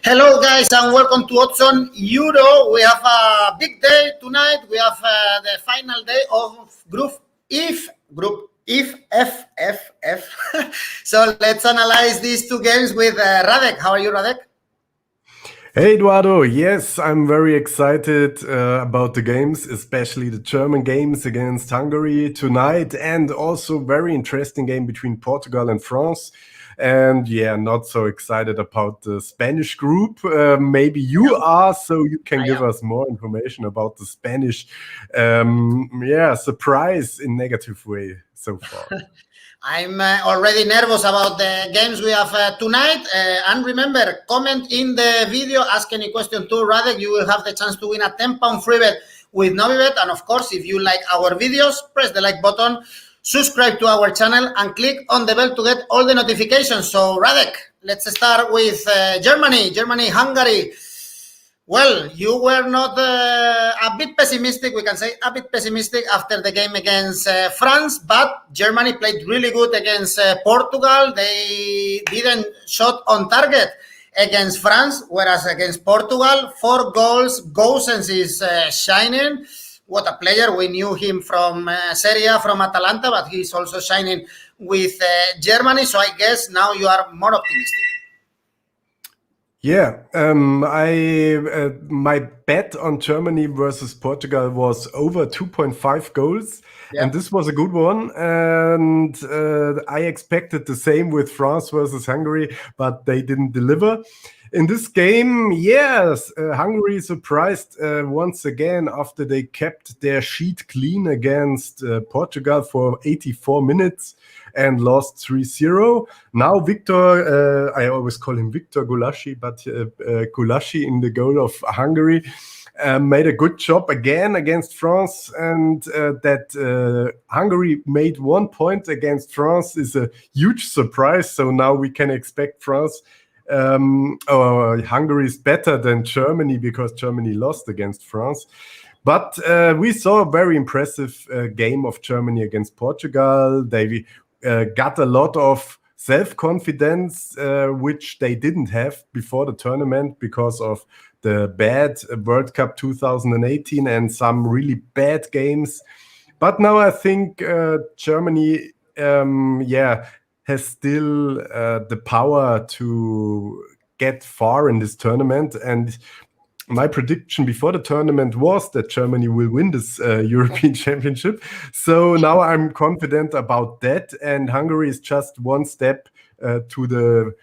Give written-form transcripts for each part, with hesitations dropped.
Hello guys and welcome to Odds on Euro. We have a big day tonight. We have the final day of Group F. So let's analyze these two games with Radek. How are you, Radek? Hey Eduardo, yes, I'm very excited about the games, especially the German games against Hungary tonight, and also very interesting game between Portugal and France. And yeah, not so excited about the Spanish group. Maybe you are, so you can give us more information about the Spanish, surprise in negative way so far. I'm already nervous about the games we have tonight. And remember, comment in the video, ask any question to Radek. You will have the chance to win a £10 free bet with Novibet. And of course, if you like our videos, press the like button, subscribe to our channel, and click on the bell to get all the notifications. So Radek, let's start with Germany, Hungary. Well, you were not a bit pessimistic, we can say a bit pessimistic after the game against France, but Germany played really good against Portugal. They didn't shot on target against France, whereas against Portugal, 4 goals. Gosens is shining. What a player. We knew him from Serie A, from Atalanta, but he's also shining with Germany. So I guess now you are more optimistic. Yeah, my bet on Germany versus Portugal was over 2.5 goals, and this was a good one. And I expected the same with France versus Hungary, but they didn't deliver. In this game, yes, Hungary surprised once again after they kept their sheet clean against Portugal for 84 minutes and lost 3-0. Now Victor, I always call him Victor Gulaschi, but Gulaschi in the goal of Hungary made a good job again against France, and that Hungary made 1 point against France is a huge surprise. So now we can expect France Hungary is better than Germany because Germany lost against France. But we saw a very impressive game of Germany against Portugal. They got a lot of self-confidence, which they didn't have before the tournament because of the bad World Cup 2018 and some really bad games. But now I think Germany, has still the power to get far in this tournament. And my prediction before the tournament was that Germany will win this European Championship. So now I'm confident about that. And Hungary is just one step to the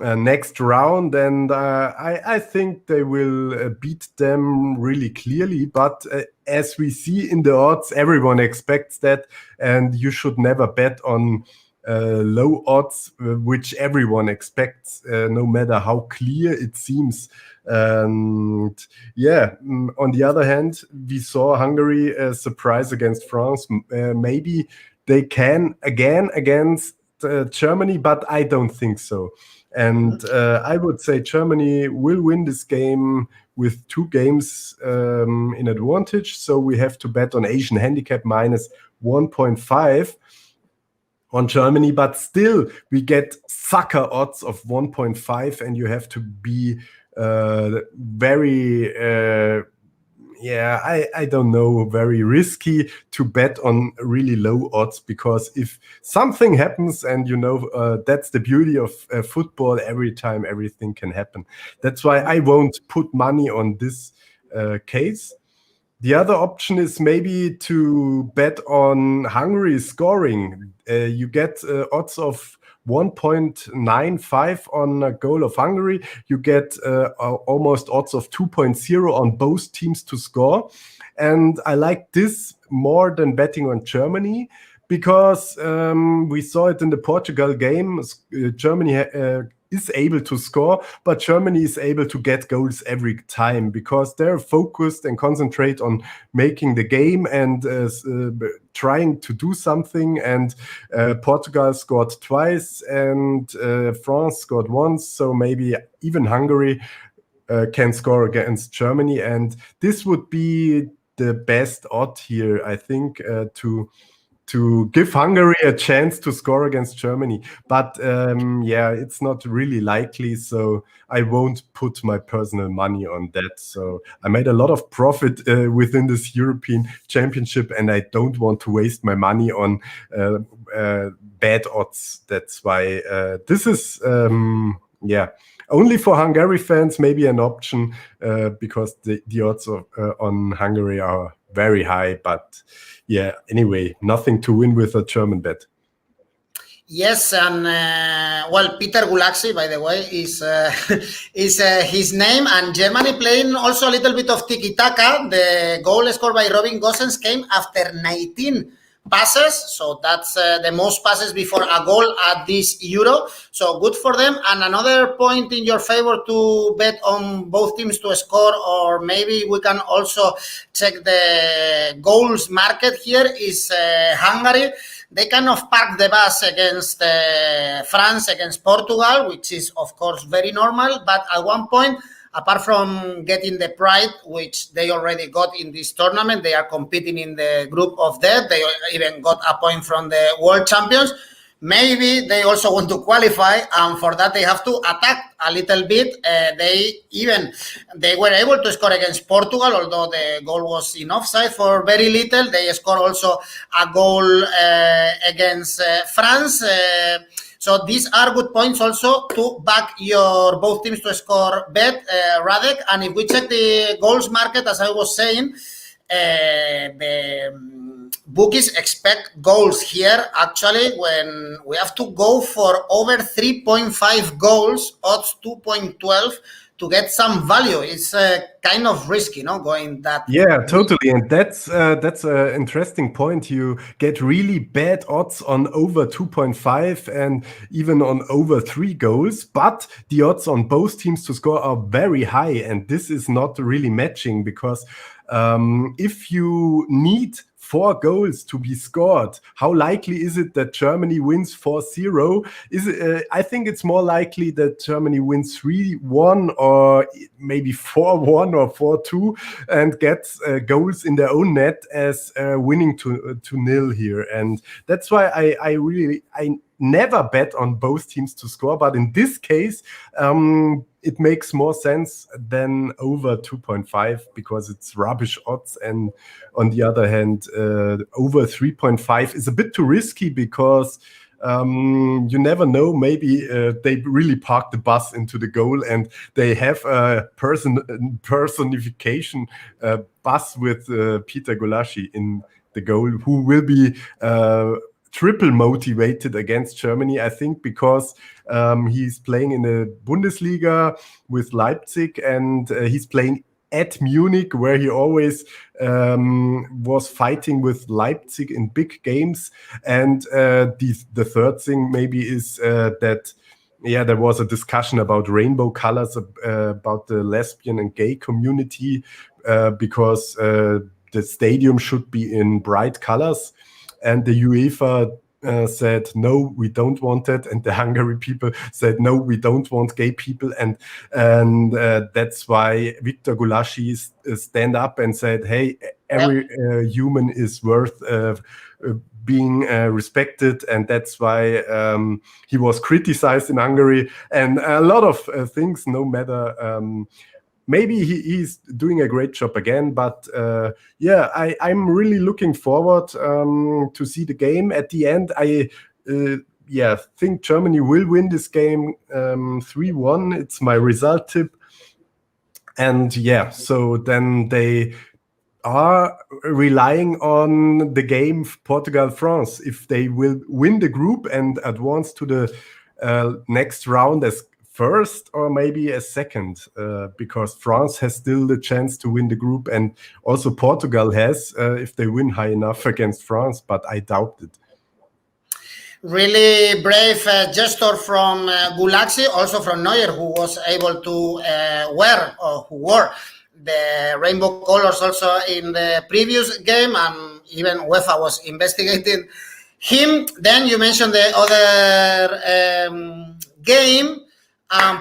next round. And I think they will beat them really clearly. But as we see in the odds, everyone expects that. And you should never bet on low odds, which everyone expects, no matter how clear it seems. And on the other hand, we saw Hungary surprise against France. Maybe they can again against Germany, but I don't think so. And I would say Germany will win this game with 2 games in advantage. So we have to bet on Asian handicap minus 1.5 on Germany, but still we get sucker odds of 1.5, and you have to be very I don't know, very risky to bet on really low odds, because if something happens, and that's the beauty of football, every time everything can happen. That's why I won't put money on this case. The other option is maybe to bet on Hungary scoring. You get odds of 1.95 on a goal of Hungary. You get almost odds of 2.0 on both teams to score. And I like this more than betting on Germany, because we saw it in the Portugal game. Germany is able to score, but Germany is able to get goals every time because they're focused and concentrate on making the game and trying to do something. And Portugal scored twice, and France scored once. So maybe even Hungary can score against Germany, and this would be the best odd here, I think, to to give Hungary a chance to score against Germany. But yeah, it's not really likely, so I won't put my personal money on that. So I made a lot of profit within this European Championship, and I don't want to waste my money on bad odds. That's why this is yeah, only for Hungary fans, maybe an option because the odds on Hungary are very high. But yeah, anyway, nothing to win with a German bet. Yes, and well, Peter Gulaxi, by the way, is his name, and Germany playing also a little bit of tiki-taka. The goal scored by Robin Gosens came after 19 passes, so that's the most passes before a goal at this Euro, so good for them. And another point in your favor to bet on both teams to score, or maybe we can also check the goals market here, is Hungary. They kind of parked the bus against France, against Portugal, which is, of course, very normal. But at one point, apart from getting the pride, which they already got in this tournament, they are competing in the group of death. They even got a point from the world champions. Maybe they also want to qualify, and for that they have to attack a little bit. They were able to score against Portugal, although the goal was in offside for very little. They scored also a goal against France. So these are good points also to back your both teams to score bet, Radek. And if we check the goals market, as I was saying, the bookies expect goals here. Actually, when we have to go for over 3.5 goals, odds 2.12 to get some value. It's kind of risky, going that. Yeah, totally. And that's an interesting point. You get really bad odds on over 2.5 and even on over 3 goals, but the odds on both teams to score are very high. And this is not really matching because if you need 4 goals to be scored, how likely is it that Germany wins 4-0? I think it's more likely that Germany wins 3-1 or maybe 4-1 or 4-2 and gets goals in their own net as winning to 0 here. And that's why I never bet on both teams to score, but in this case, it makes more sense than over 2.5 because it's rubbish odds. And on the other hand, over 3.5 is a bit too risky because you never know. Maybe they really park the bus into the goal and they have a personification bus with Peter Gulaxi in the goal, who will be triple motivated against Germany, I think, because he's playing in the Bundesliga with Leipzig and he's playing at Munich, where he always was fighting with Leipzig in big games. And the third thing maybe is that, yeah, there was a discussion about rainbow colors, about the lesbian and gay community, because the stadium should be in bright colors. And the UEFA said, no, we don't want it. And the Hungary people said, no, we don't want gay people. And that's why Victor Gulaxi stand up and said, hey, every human is worth being respected. And that's why he was criticized in Hungary. And a lot of things, no matter... maybe he's doing a great job again, but yeah, I'm really looking forward to see the game. At the end, I think Germany will win this game 3-1. It's my result tip. And yeah, so then they are relying on the game Portugal-France. If they will win the group and advance to the next round as first or maybe a second, because France has still the chance to win the group, and also Portugal has if they win high enough against France, but I doubt it. Really brave gesture from Gulaxi, also from Neuer, who was able to who wore the rainbow colors also in the previous game, and even UEFA was investigating him. Then you mentioned the other game.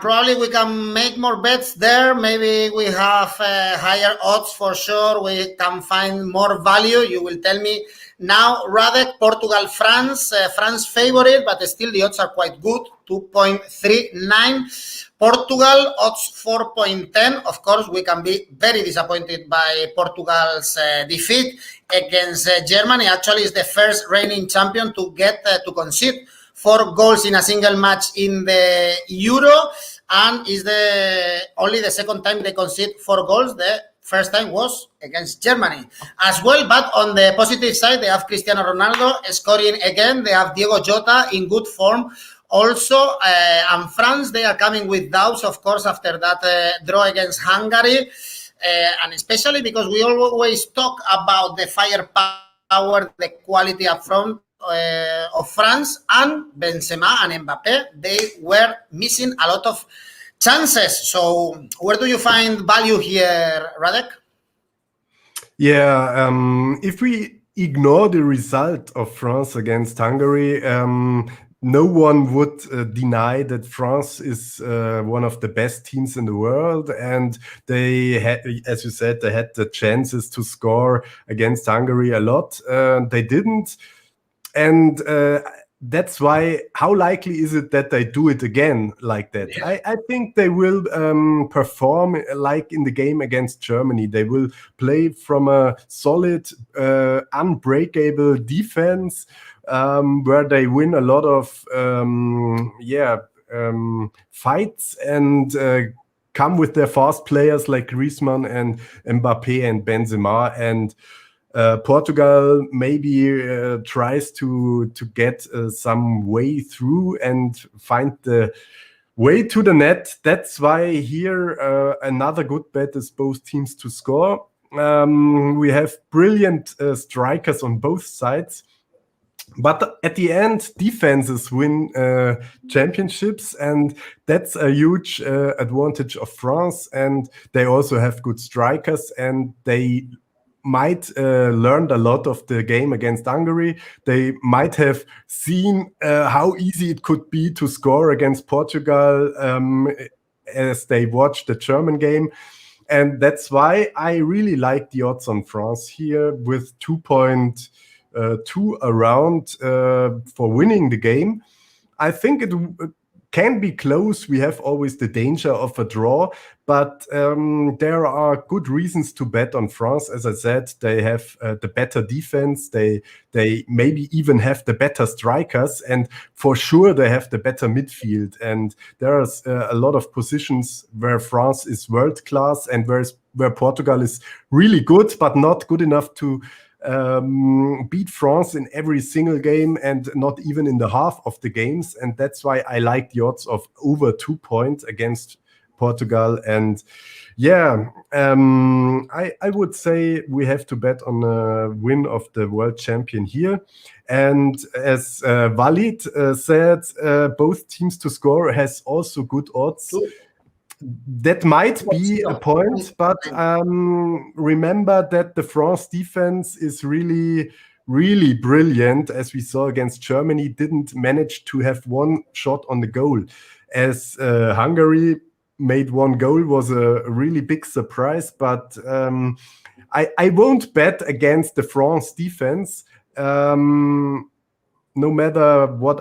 Probably we can make more bets there. Maybe we have higher odds for sure. We can find more value. You will tell me Now, Radek, Portugal, France. France favorite, but still the odds are quite good, 2.39. Portugal, odds 4.10. Of course, we can be very disappointed by Portugal's defeat against Germany. Actually, it's the first reigning champion to get to concede 4 goals in a single match in the Euro, and is only the second time they concede 4 goals. The first time was against Germany as well. But on the positive side, they have Cristiano Ronaldo scoring again. They have Diego Jota in good form also. And France, they are coming with doubts, of course, after that draw against Hungary. And especially because we always talk about the firepower, the quality up front of France, and Benzema and Mbappe, they were missing a lot of chances. So where do you find value here, Radek? Yeah, if we ignore the result of France against Hungary, no one would deny that France is one of the best teams in the world, and they had, as you said, they had the chances to score against Hungary a lot. They didn't, and that's why, how likely is it that they do it again like that? Yeah. I think they will perform like in the game against Germany. They will play from a solid, unbreakable defense, where they win a lot of fights and come with their fast players like Griezmann and Mbappe and Benzema. And Portugal maybe tries to get some way through and find the way to the net. That's why here another good bet is both teams to score. We have brilliant strikers on both sides. But at the end, defenses win championships, and that's a huge advantage of France. And they also have good strikers, and they might learned a lot of the game against Hungary. They might have seen how easy it could be to score against Portugal as they watched the German game. And that's why I really like the odds on France here with 2.2 around for winning the game. I think it can be close. We have always the danger of a draw, but there are good reasons to bet on France. As I said, they have the better defense. They maybe even have the better strikers, and for sure they have the better midfield. And there are a lot of positions where France is world class and where Portugal is really good, but not good enough to beat France in every single game, and not even in the half of the games. And that's why I like the odds of over 2 points against Portugal. And yeah, I would say we have to bet on a win of the world champion here. And as Walid said, both teams to score has also good odds. That might be a point, but remember that the France defense is really, really brilliant. As we saw against Germany, didn't manage to have one shot on the goal. As Hungary made 1 goal, was a really big surprise. But I won't bet against the France defense. No matter what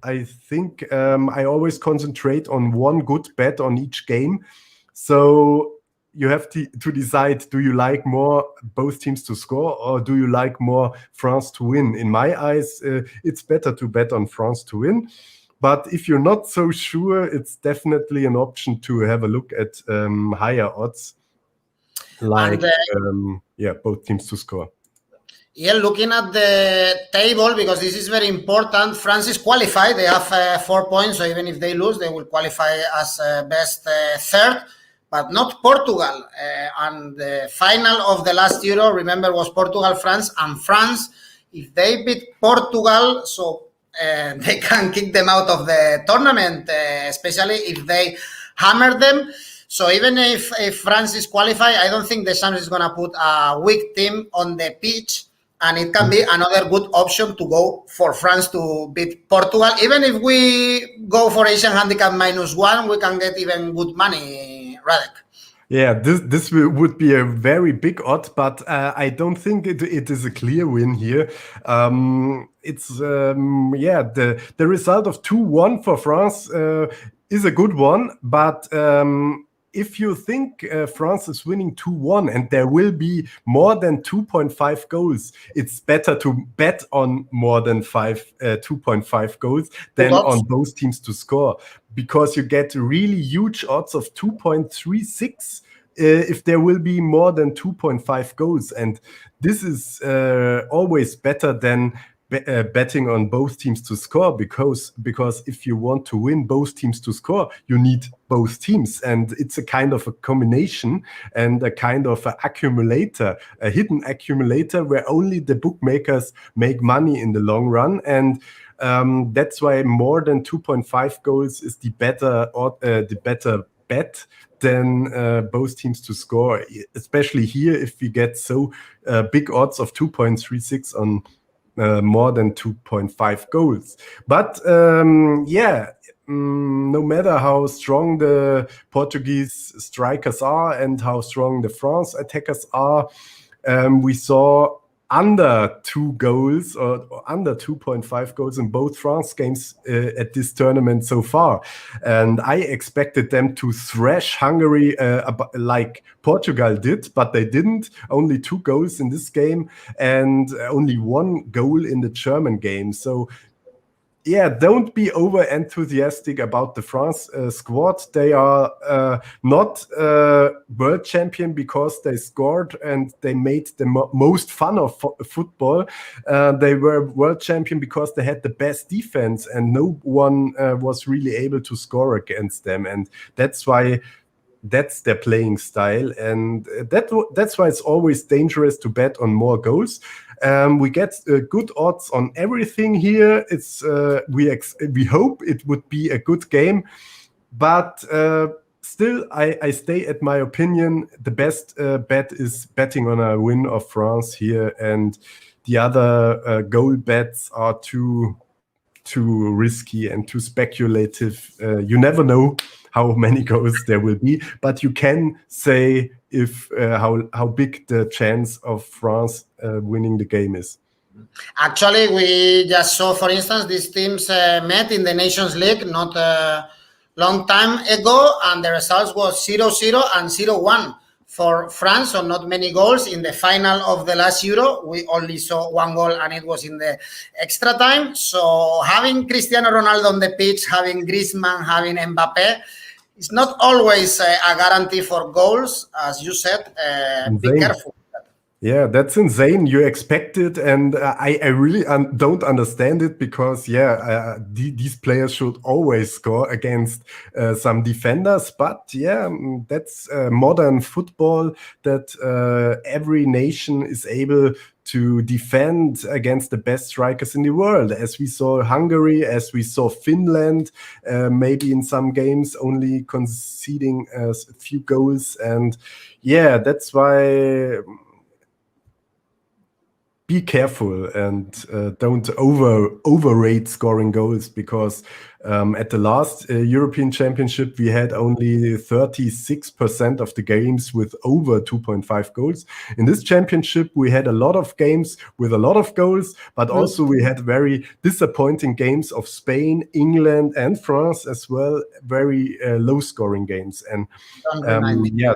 I think, I always concentrate on one good bet on each game. So you have to decide, do you like more both teams to score, or do you like more France to win? In my eyes, it's better to bet on France to win. But if you're not so sure, it's definitely an option to have a look at higher odds, like both teams to score. Yeah, looking at the table, because this is very important, France is qualified. They have 4 points, so even if they lose, they will qualify as best third, but not Portugal. And the final of the last Euro, remember, was Portugal-France, and France, if they beat Portugal, so they can kick them out of the tournament, especially if they hammer them. So even if France is qualified, I don't think the Shams is going to put a weak team on the pitch. And it can be another good option to go for France to beat Portugal. Even if we go for Asian handicap -1, we can get even good money, Radek. Yeah, would be a very big odd, but I don't think it is a clear win here. It's yeah, the result of 2-1 for France is a good one, but if you think France is winning 2-1 and there will be more than 2.5 goals, it's better to bet on more than 2.5 goals than on both teams to score, because you get really huge odds of 2.36 if there will be more than 2.5 goals. And this is always better than betting on both teams to score, because if you want to win both teams to score, you need both teams, and it's a kind of a combination and a kind of an accumulator, a hidden accumulator where only the bookmakers make money in the long run. And that's why more than 2.5 goals is the better bet than both teams to score, especially here if we get so big odds of 2.36 on more than 2.5 goals. But yeah, no matter how strong the Portuguese strikers are and how strong the France attackers are, we saw under 2 goals or under 2.5 goals in both France games at this tournament so far. And I expected them to thrash Hungary like Portugal did, but they didn't. Only 2 goals in this game and only 1 goal in the German game. So yeah, don't be over enthusiastic about the France squad. They are not world champion because they scored and they made the most fun of football. They were world champion because they had the best defense and no one was really able to score against them. And that's why that's their playing style, and that's why it's always dangerous to bet on more goals. We get good odds on everything here. It's we hope it would be a good game, but still, I stay at my opinion. The best bet is betting on a win of France here, and the other goal bets are too risky and too speculative. You never know how many goals there will be, but you can say if how big the chance of France winning the game is. Actually, we just saw, for instance, these teams met in the Nations League not a long time ago, and the results was 0-0 and 0-1 for France, so not many goals. In the final of the last Euro, we only saw 1 goal, and it was in the extra time. So having Cristiano Ronaldo on the pitch, having Griezmann, having Mbappe, it's not always a guarantee for goals, as you said. Be careful. Yeah, that's insane. You expect it, and I really don't understand it, because these players should always score against some defenders. But yeah, that's modern football, that every nation is able to defend against the best strikers in the world, as we saw Hungary, as we saw Finland, maybe in some games only conceding a few goals. And yeah, that's why be careful and don't overrate scoring goals, because at the last European Championship we had only 36% of the games with over 2.5 goals. In this championship we had a lot of games with a lot of goals, but also we had very disappointing games of Spain, England and France as well, very low scoring games. And yeah,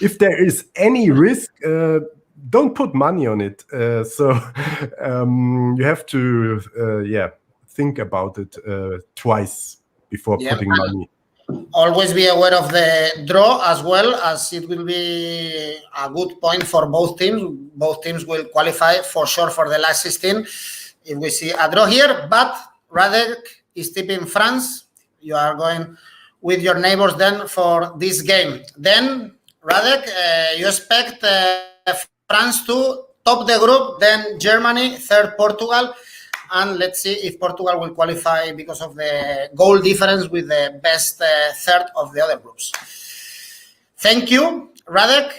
if there is any risk, don't put money on it. So you have to think about it twice before putting money. Always be aware of the draw as well, as it will be a good point for both teams. Both teams will qualify for sure for the last 16 if we see a draw here. But Radek is tipping France. You are going with your neighbors then for this game. Then, Radek, you expect France to top the group, then Germany, third Portugal, and let's see if Portugal will qualify because of the goal difference with the best third of the other groups. Thank you, Radek.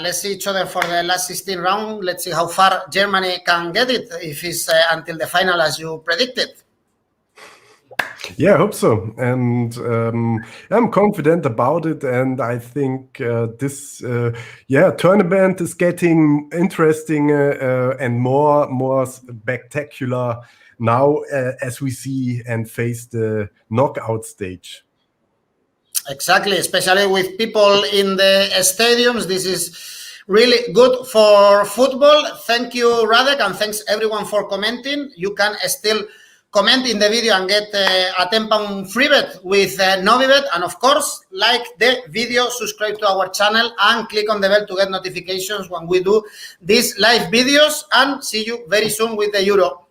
Let's see each other for the last 16 round. Let's see how far Germany can get it, if it's until the final as you predicted. Yeah, I hope so. And I'm confident about it. And I think this tournament is getting interesting and more spectacular now as we see and face the knockout stage. Exactly, especially with people in the stadiums. This is really good for football. Thank you, Radek, and thanks everyone for commenting. You can still comment in the video and get a 10 pound free bet with Novibet. And of course, like the video, subscribe to our channel, and click on the bell to get notifications when we do these live videos. And see you very soon with the Euro.